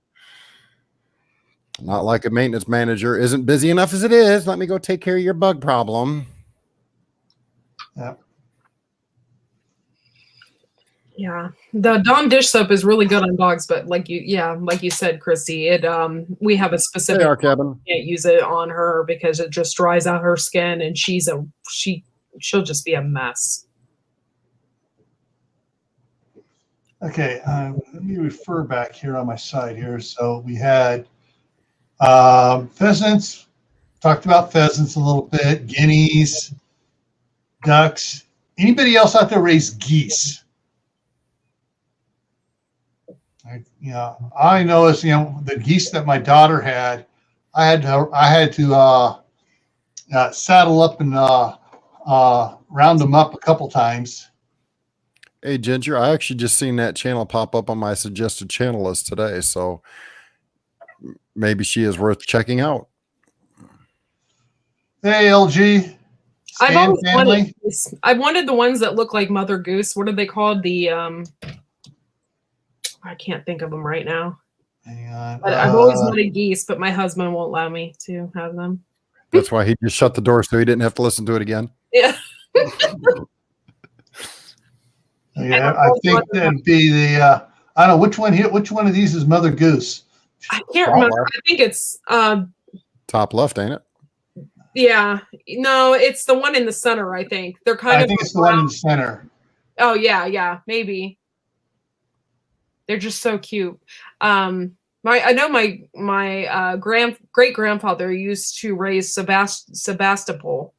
Not like a maintenance manager isn't busy enough as it is. Let me go take care of your bug problem. Yeah. Yeah, the Dawn dish soap is really good on dogs, but like you said, Christy, we have a specific. Hey, our cabin. Can't use it on her because it just dries out her skin, and she'll just be a mess. Okay, let me refer back here on my side here. So we had pheasants. Talked about pheasants a little bit. Guineas, ducks. Anybody else out there raise geese? I noticed, the geese that my daughter had, I had to saddle up and round them up a couple times. Hey, Ginger, I actually just seen that channel pop up on my suggested channel list today, so maybe she is worth checking out. Hey, LG. I've family. wanted the ones that look like Mother Goose. What are they called? I can't think of them right now. Hang on. But I've always wanted geese, but my husband won't allow me to have them. That's why he just shut the door so he didn't have to listen to it again. Yeah. Yeah, I think that'd be the. I don't know which one here. Which one of these is Mother Goose? I can't remember. I think it's top left, ain't it? Yeah. No, it's the one in the center, I think. They're kind of. I think it's the one in the center. Oh yeah, maybe. They're just so cute. I know my great grandfather used to raise Sebastopol,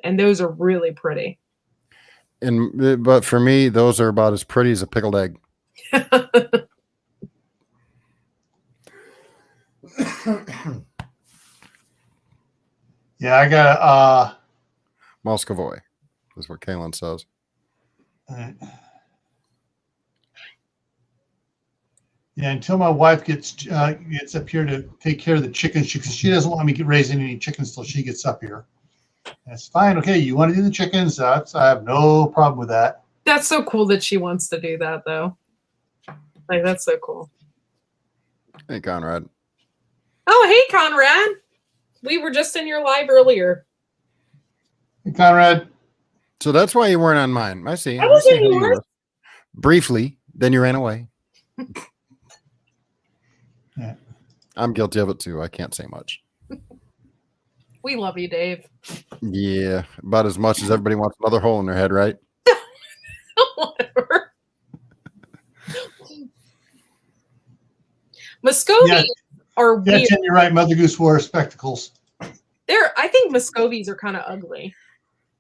and those are really pretty. But for me, those are about as pretty as a pickled egg. Yeah, I got Muscovy, is what Kaylin says. Yeah, until my wife gets up here to take care of the chickens, because she doesn't want me raising any chickens till she gets up here. That's fine. Okay, you want to do the chickens? I have no problem with that. That's so cool that she wants to do that, though. Like, that's so cool. Hey, Conrad. Oh, hey, Conrad. We were just in your live earlier. Hey, Conrad. So that's why you weren't on mine. I see. I was in yours. Briefly, then you ran away. Yeah. I'm guilty of it too. I can't say much. We love you, Dave. Yeah, about as much as everybody wants another hole in their head, right? Whatever. Muscovies are weird. Yeah, Tim, you're right. Mother Goose wore spectacles. I think Muscovies are kind of ugly.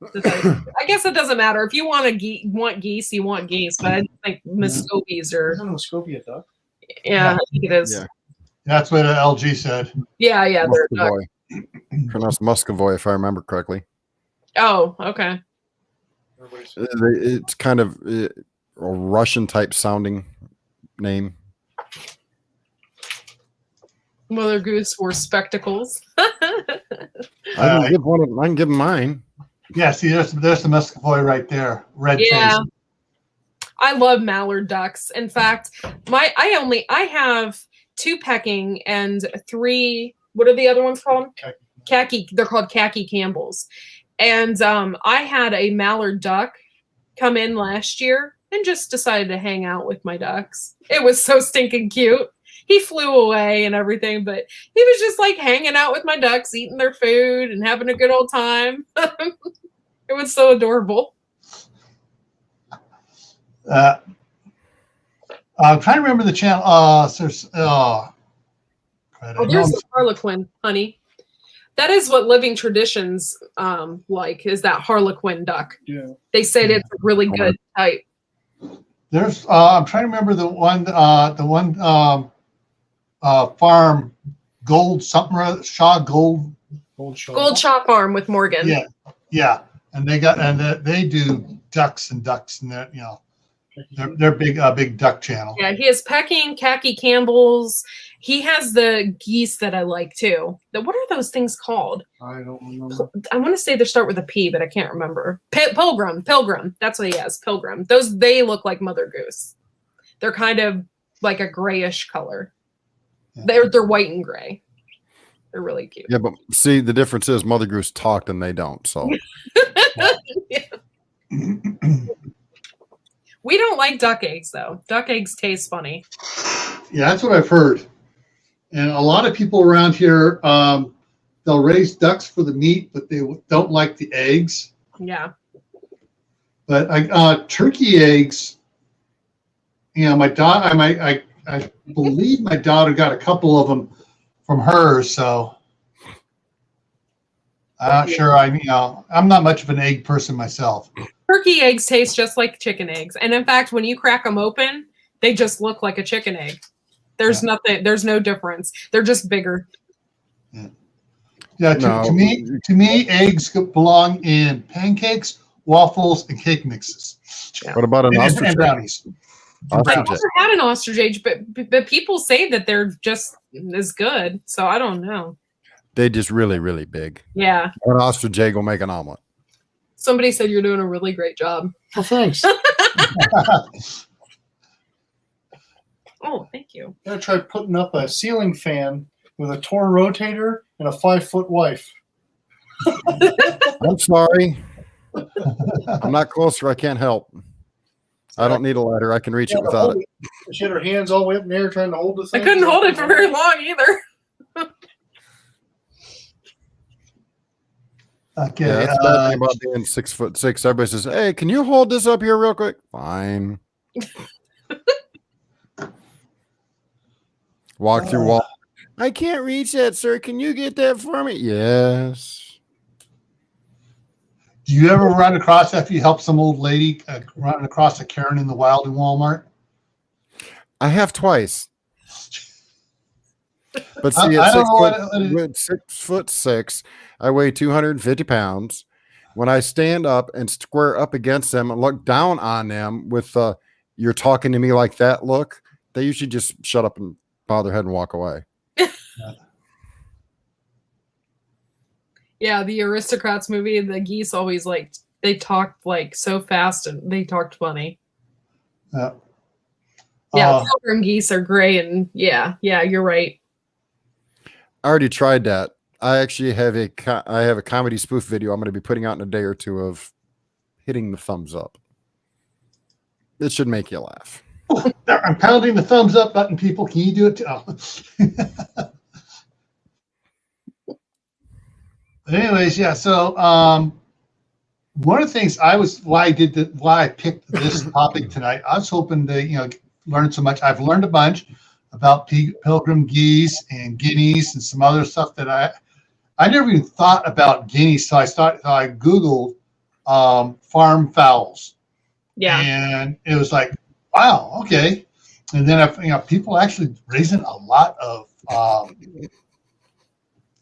I guess it doesn't matter. If you want geese, you want geese. But I think Muscovies are. Isn't Muscovy a duck? Yeah, I think it is. Yeah. That's what LG said. Yeah, they're a duck. Pronounced Muscovy, if I remember correctly. Oh, okay. It's kind of a Russian type sounding name. Mother Goose wore spectacles. I can give him mine. Yeah, see, there's the Muscovy right there. Red face. I love mallard ducks. In fact, I have 2 pecking and 3. What are the other ones called? Khaki. They're called khaki Campbells. And I had a mallard duck come in last year and just decided to hang out with my ducks. It was so stinking cute. He flew away and everything, but he was just like hanging out with my ducks, eating their food and having a good old time. It was so adorable. I'm trying to remember the channel. There's the Harlequin, honey. That is what Living Traditions like, is that Harlequin duck. Yeah. They said it's a really good type. There's I'm trying to remember the one farm gold something Shaw Gold Gold Shaw Farm with Morgan. Yeah, and they do ducks and that, you know, they're big duck channel. Yeah, he has pecking, khaki Campbell's. He has the geese that I like too. What are those things called? I don't remember. I want to say they start with a P, but I can't remember. Pilgrim. That's what he has. Pilgrim. They look like Mother Goose. They're kind of like a grayish color. Yeah. They're white and gray. They're really cute. Yeah, but see, the difference is Mother Goose talked and they don't. So yeah. We don't like duck eggs though. Duck eggs taste funny. Yeah, that's what I've heard. And a lot of people around here, they'll raise ducks for the meat, but they don't like the eggs. Yeah. But turkey eggs, you know, my daughter, I believe my daughter got a couple of them from her, so I'm not sure. I'm not much of an egg person myself. Turkey eggs taste just like chicken eggs, and in fact, when you crack them open, they just look like a chicken egg. There's nothing. There's no difference. They're just bigger. Yeah. To me, eggs belong in pancakes, waffles, and cake mixes. Yeah. What about an ostrich? And brownies. I've never had an ostrich egg, but people say that they're just as good. So I don't know. They just really, really big. Yeah. An ostrich egg will make an omelet. Somebody said you're doing a really great job. Well, thanks. Oh, thank you. I tried putting up a ceiling fan with a torn rotator and a 5-foot wife. I'm sorry. I'm not closer. I can't help. I don't need a ladder. I can reach it without it. She had her hands all the way up in the air trying to hold the thing. I couldn't hold it for very long either. Okay. Yeah, that's the bad thing about being 6'6". Everybody says, "Hey, can you hold this up here real quick?" Fine. Walk through wall. I can't reach that, sir. Can you get that for me? Yes. Do you ever run across, after you help some old lady run across a Karen in the wild in Walmart? I have twice. But see, I at don't know 6'6", I weigh 250 pounds. When I stand up and square up against them and look down on them with "you're talking to me like that" look, they usually just shut up and bow their head and walk away. Yeah, the Aristocrats movie, the geese always they talked so fast and they talked funny. Yeah, Pilgrim geese are gray and yeah, you're right. I already tried that. I actually have a comedy spoof video I'm going to be putting out in a day or two of hitting the thumbs up. It should make you laugh. I'm pounding the thumbs up button, people. Can you do it too? Oh. Anyways, yeah. So one of the things why I picked this topic tonight, I was hoping to learn so much. I've learned a bunch about pilgrim geese and guineas and some other stuff that I never even thought about guineas. So I Googled farm fowls. Yeah. And it was like, wow, okay. And then people actually raising a lot of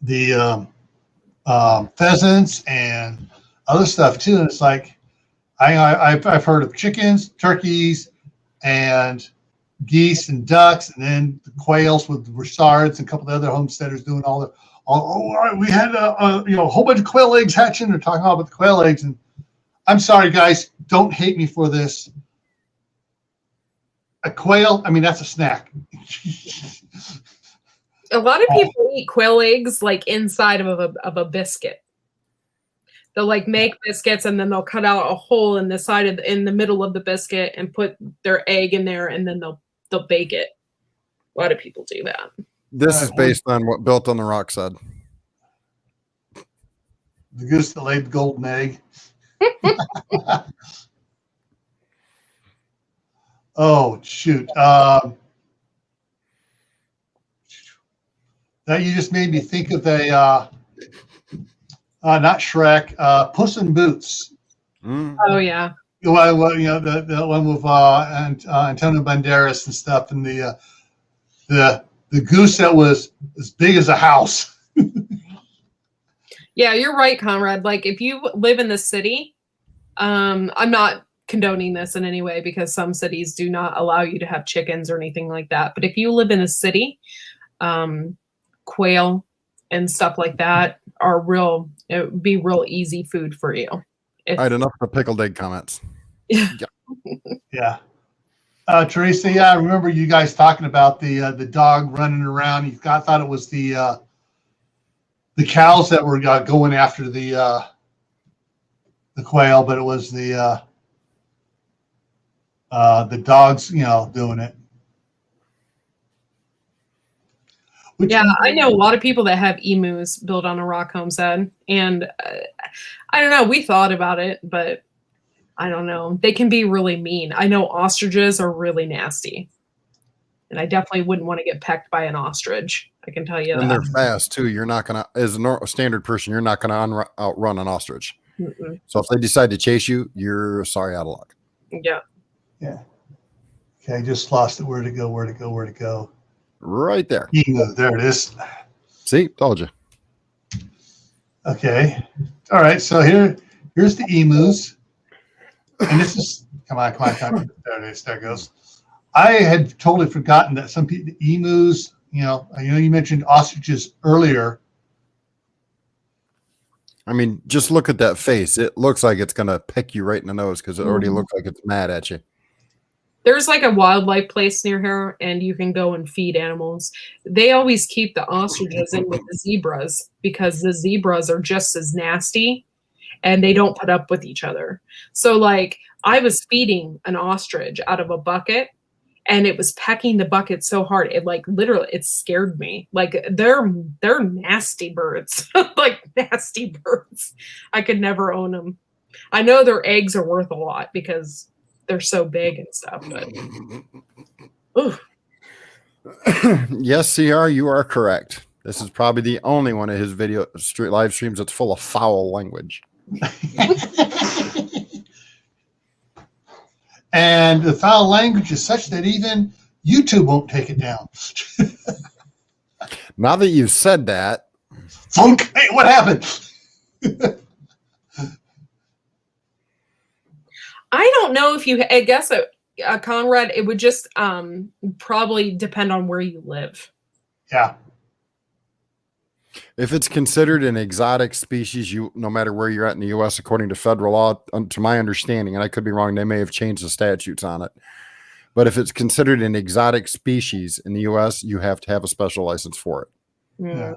the pheasants and other stuff too. And it's like I've heard of chickens, turkeys, and geese and ducks, and then the quails with Richards and a couple of other homesteaders doing we had a whole bunch of quail eggs hatching. They're talking all about the quail eggs, and I'm sorry, guys, don't hate me for this. A quail, that's a snack. A lot of people eat quail eggs inside of a biscuit. They'll make biscuits and then they'll cut out a hole in the middle of the biscuit and put their egg in there and then they'll bake it. A lot of people do that. This is based on what Built on the Rock said. The goose that laid the golden egg. Oh shoot! That you just made me think of a not Shrek, Puss in Boots. Oh yeah. Well, the one with Antonio Banderas and stuff, and the goose that was as big as a house. Yeah, you're right, Conrad. Like if you live in the city, I'm not condoning this in any way because some cities do not allow you to have chickens or anything like that. But if you live in a city, quail and stuff like that it would be real easy food for you. All right, enough of the pickled egg comments. Yeah. Teresa, yeah, I remember you guys talking about the dog running around. You thought it was the cows that were going after the quail, but it was the dogs, doing it. Yeah, I know a lot of people that have emus built on a rock homestead, and I don't know. We thought about it, but I don't know. They can be really mean. I know ostriches are really nasty, and I definitely wouldn't want to get pecked by an ostrich. I can tell you And that. they're fast too. You're not gonna, as a standard person, you're not gonna outrun an ostrich. Mm-mm. So if they decide to chase you, you're sorry out of luck. Yeah. Yeah. Okay, I just lost it. Where to go? Right there. Emu, there it is. See, told you. Okay. All right. So here's the emus. And this is, come on. There it is. There it goes. I had totally forgotten that some people, emus, you mentioned ostriches earlier. I mean, just look at that face. It looks like it's going to peck you right in the nose because it already looks like it's mad at you. There's like a wildlife place near here, and you can go and feed animals. They always keep the ostriches in with the zebras because the zebras are just as nasty and they don't put up with each other. So like I was feeding an ostrich out of a bucket and it was pecking the bucket so hard. It like literally, it scared me. Like they're nasty birds, like nasty birds. I could never own them. I know their eggs are worth a lot because they're so big and stuff, but ooh. Yes, CR, you are correct. This is probably the only one of his live streams that's full of foul language. And the foul language is such that even YouTube won't take it down. Now that you've said that, Funk! Hey, what happened? I don't know if I guess, Conrad, it would just probably depend on where you live. Yeah. if it's considered an exotic species, no matter where you're at in the U.S., according to federal law, to my understanding, and I could be wrong, they may have changed the statutes on it. But if it's considered an exotic species in the U.S., you have to have a special license for it. Yeah.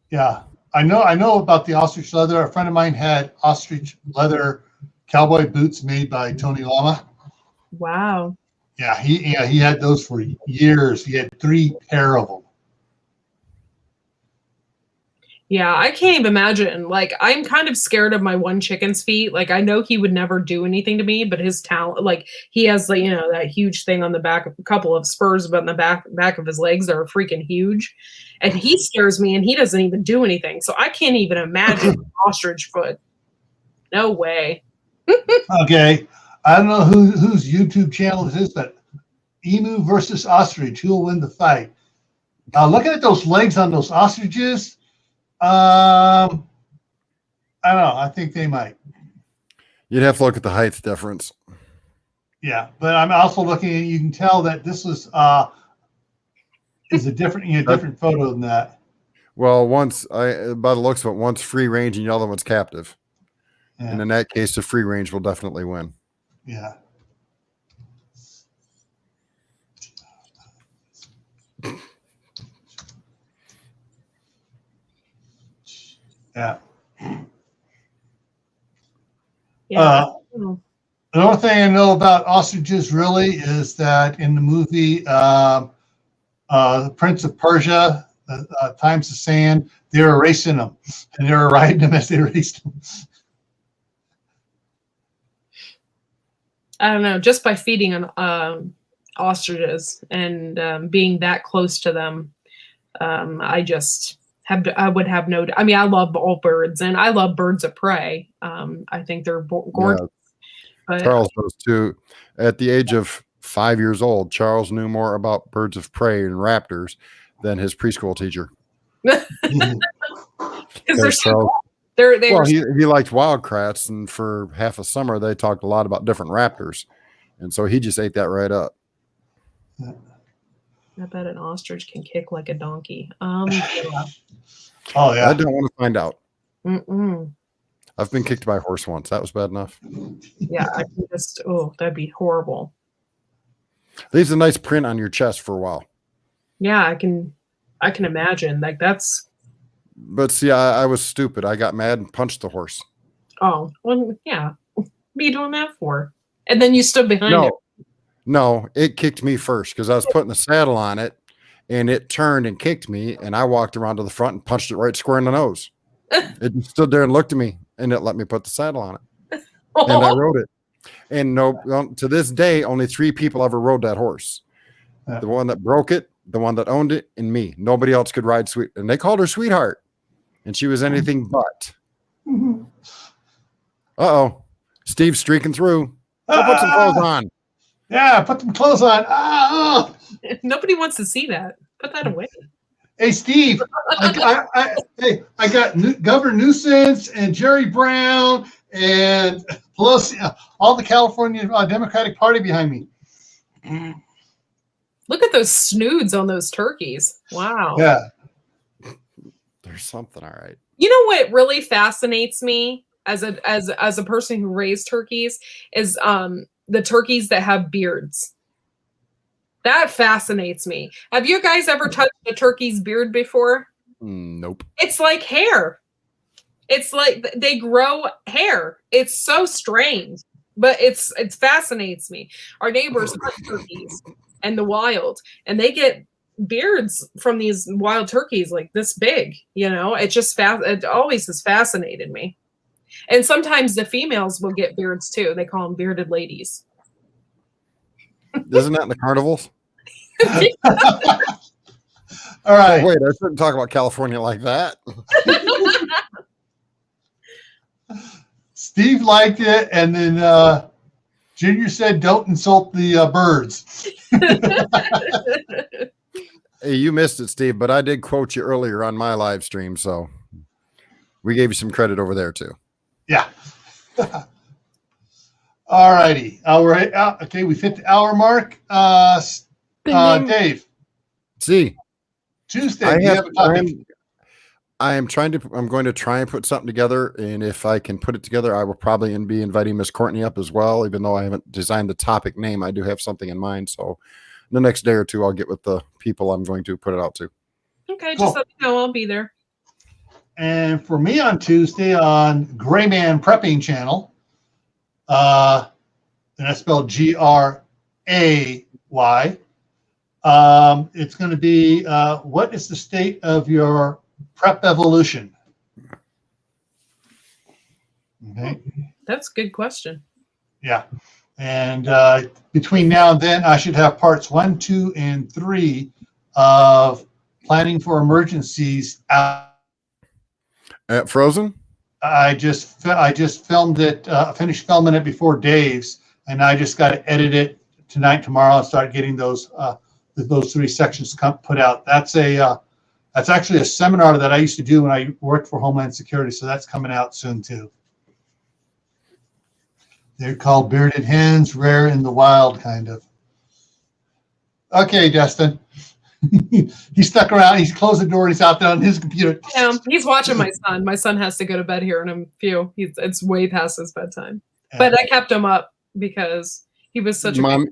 Yeah. I know about the ostrich leather. A friend of mine had ostrich leather cowboy boots made by Tony Lama. Wow. Yeah, he had those for years. He had 3 pair of them. Yeah, I can't even imagine. Like, I'm kind of scared of my one chicken's feet. Like, I know he would never do anything to me, but his talent, like, he has, like, that huge thing on the back, a couple of spurs, but on the back of his legs that are freaking huge. And he scares me, and he doesn't even do anything. So I can't even imagine an ostrich foot. No way. Okay. I don't know whose YouTube channel this is, but emu versus ostrich, who will win the fight? Looking at those legs on those ostriches, I don't know. I think they might. You'd have to look at the height difference. Yeah, but I'm also looking at. You can tell that this is a different photo than that. Well, by the looks of it, one's free range and the other one's captive. Yeah. And in that case, the free range will definitely win. Yeah. Yeah. Yeah. Another thing I know about ostriches really is that in the movie The Prince of Persia, Times of Sand, they were racing them and they were riding them as they raced them. I don't know, just by feeding on ostriches and being that close to them, I would have no. I mean, I love all birds, and I love birds of prey. I think they're gorgeous. Yeah, But Charles does too. At the age of 5 years old, Charles knew more about birds of prey and raptors than his preschool teacher. because they're so Charles, cool. They're well, he liked wildcrats, and for half a summer they talked a lot about different raptors, and so he just ate that right up. I bet an ostrich can kick like a donkey. Oh I yeah. don't want to find out. Mm-mm. I've been kicked by a horse once. That was bad enough. Yeah, I can just. Oh, that'd be horrible. Leaves a nice print on your chest for a while. Yeah, I can imagine. Like that's. But see, I was stupid. I got mad and punched the horse. Oh, well, yeah. What are you doing that for? And then you stood behind it. No, it kicked me first because I was putting the saddle on it, and it turned and kicked me, and I walked around to the front and punched it right square in the nose. It stood there and looked at me, and it let me put the saddle on it, and I rode it. And to this day, only 3 people ever rode that horse. The one that broke it, the one that owned it, and me. Nobody else could ride Sweet, and they called her Sweetheart, and she was anything but. Uh-oh, Steve's streaking through. Go put some clothes on. Yeah, put some clothes on. Oh. Nobody wants to see that. Put that away. Hey, Steve, I got Governor Nuisance and Jerry Brown and Pelosi, all the California Democratic Party behind me. Look at those snoods on those turkeys. Wow. Yeah. There's something, all right. You know what really fascinates me as a person who raised turkeys is the turkeys that have beards. That fascinates me. Have you guys ever touched a turkey's beard before? Nope. It's like hair. It's like they grow hair. It's so strange, but it fascinates me. Our neighbors hunt turkeys in the wild, and they get beards from these wild turkeys like this big. You know, it always has fascinated me. And sometimes the females will get beards too. They call them bearded ladies. Isn't that in the carnivals? All right. Wait, I shouldn't talk about California like that. Steve liked it, and then Junior said, "Don't insult the birds." Hey, you missed it, Steve, but I did quote you earlier on my live stream, so we gave you some credit over there too. Yeah. All righty. All right. Okay, we've hit the hour mark. Dave. See, Tuesday. I'm going to try and put something together, and if I can put it together, I will probably be inviting Miss Courtney up as well. Even though I haven't designed the topic name, I do have something in mind. So the next day or two, I'll get with the people I'm going to put it out to. Okay, just let me know. I'll be there. And for me on Tuesday on Gray Man Prepping Channel, and that's spelled Gray. It's going to be what is the state of your prep evolution? Okay. That's a good question. Yeah. And between now and then, I should have parts 1, 2, and 3 of planning for emergencies out. At Frozen? I just filmed it, finished filming it before Dave's, and I just got to edit it tonight, tomorrow, and start getting those 3 sections put out. That's actually a seminar that I used to do when I worked for Homeland Security, so that's coming out soon too. They're called Bearded Hens, rare in the wild, kind of. Okay, Destin. He stuck around. He's closed the door. He's out there on his computer. Yeah, he's watching my son. My son has to go to bed here in a few. It's way past his bedtime. Yeah. But I kept him up because he was such a Mom.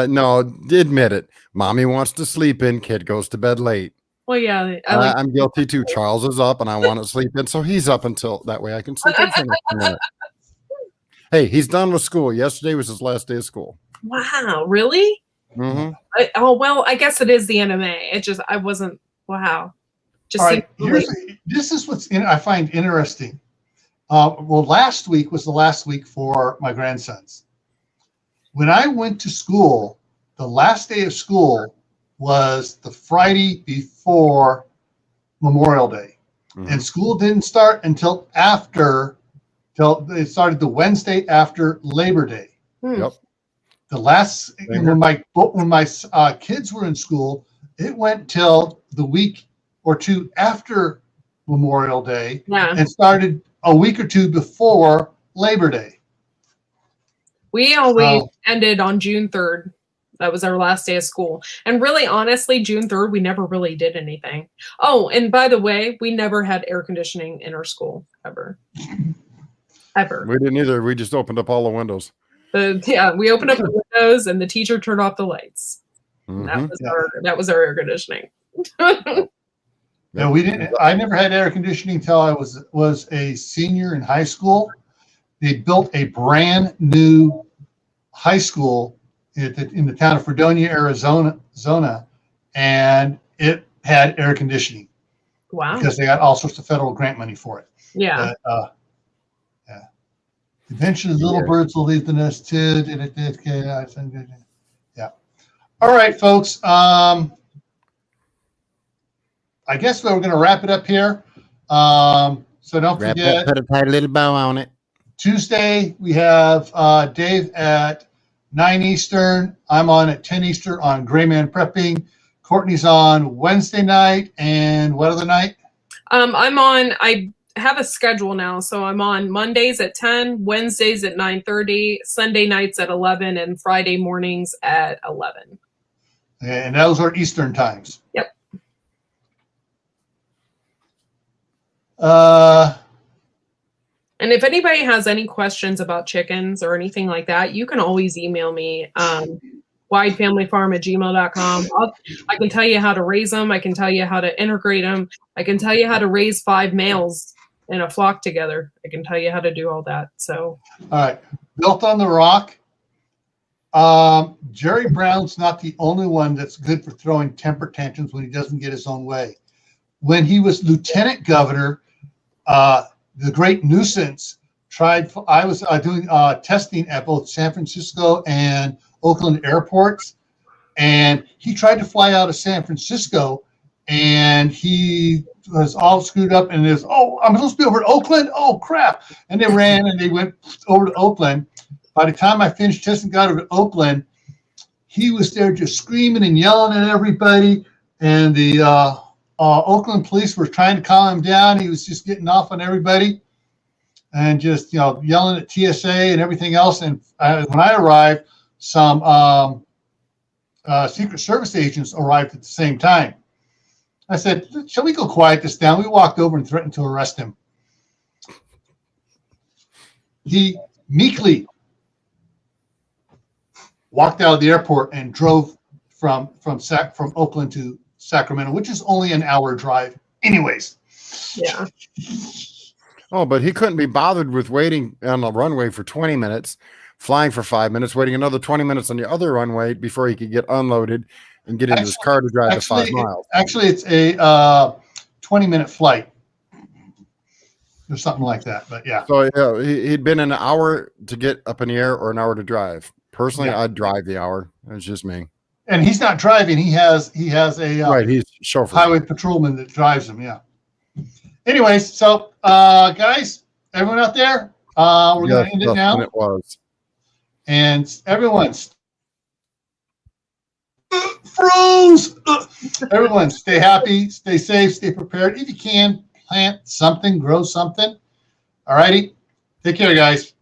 No, admit it. Mommy wants to sleep in. Kid goes to bed late. Well, yeah. I'm guilty too. Charles is up, and I want to sleep in, so he's up until that way I can sleep in for a minute. Hey, he's done with school. Yesterday was his last day of school. Wow, really? Mm-hmm. I guess it is the NMA. I wasn't. Wow. All right. This is what's I find interesting. Well, last week was the last week for my grandsons, When I went to school, the last day of school was the Friday before Memorial Day. Mhm. And school didn't start until it started the Wednesday after Labor Day. Yep. The last, when my kids were in school, it went till the week or two after Memorial Day Yeah. and started a week or two before Labor Day. We always ended on June 3rd. That was our last day of school. And really, honestly, June 3rd, we never really did anything. Oh, and by the way, we never had air conditioning in our school, ever. Ever. We didn't either. We just opened up all the windows. Yeah, we opened up the windows and the teacher turned off the lights. Mhm. That was our air conditioning. No, we didn't. I never had air conditioning until I was a senior in high school. They built a brand new high school in the town of Fredonia, Arizona, and it had air conditioning. Wow. Because they got all sorts of federal grant money for it. Yeah. But, yeah. Eventually, little birds will leave the nest too. Yeah. All right, folks. I guess we're going to wrap it up here. So don't forget. Put a tight little bow on it. Tuesday, we have Dave at 9 Eastern. I'm on at 10 Eastern on Gray Man Prepping. Courtney's on Wednesday night. And what other night? I have a schedule now. So I'm on Mondays at 10, Wednesdays at 9:30, Sunday nights at 11, and Friday mornings at 11. And those are Eastern times. Yep. And if anybody has any questions about chickens or anything like that, you can always email me, widefamilyfarm@gmail.com. I can tell you how to raise them. I can tell you how to integrate them. I can tell you how to raise 5 males in a flock together. I can tell you how to do all that. So, all right. Built on the Rock. Jerry Brown's not the only one that's good for throwing temper tantrums when he doesn't get his own way. When he was lieutenant governor, the great nuisance I was doing testing at both San Francisco and Oakland airports, and he tried to fly out of San Francisco, and he was all screwed up, and I'm supposed to be over at Oakland? Oh, crap. And they ran, and they went over to Oakland. By the time I finished testing, got over to Oakland, he was there just screaming and yelling at everybody, and the Oakland police were trying to calm him down. He was just getting off on everybody and just, yelling at TSA and everything else. And when I arrived, some Secret Service agents arrived at the same time. I said, shall we go quiet this down? We walked over and threatened to arrest him. He meekly walked out of the airport and drove from Oakland to Sacramento, which is only an hour drive anyways. yeah. Oh, but he couldn't be bothered with waiting on the runway for 20 minutes, flying for 5 minutes, waiting another 20 minutes on the other runway before he could get unloaded and get into his car to drive the 5 miles. Actually, it's a 20-minute flight or something like that. But yeah. So yeah, he'd been an hour to get up in the air or an hour to drive. Personally, I'd drive the hour. It's just me. And he's not driving. He has a Right, he's chauffeur. highway patrolman that drives him. Yeah. Anyways, so guys, everyone out there, we're going to end it now. It was. And everyone, froze. Everyone, stay happy, stay safe, stay prepared. If you can, plant something, grow something. All righty. Take care, guys.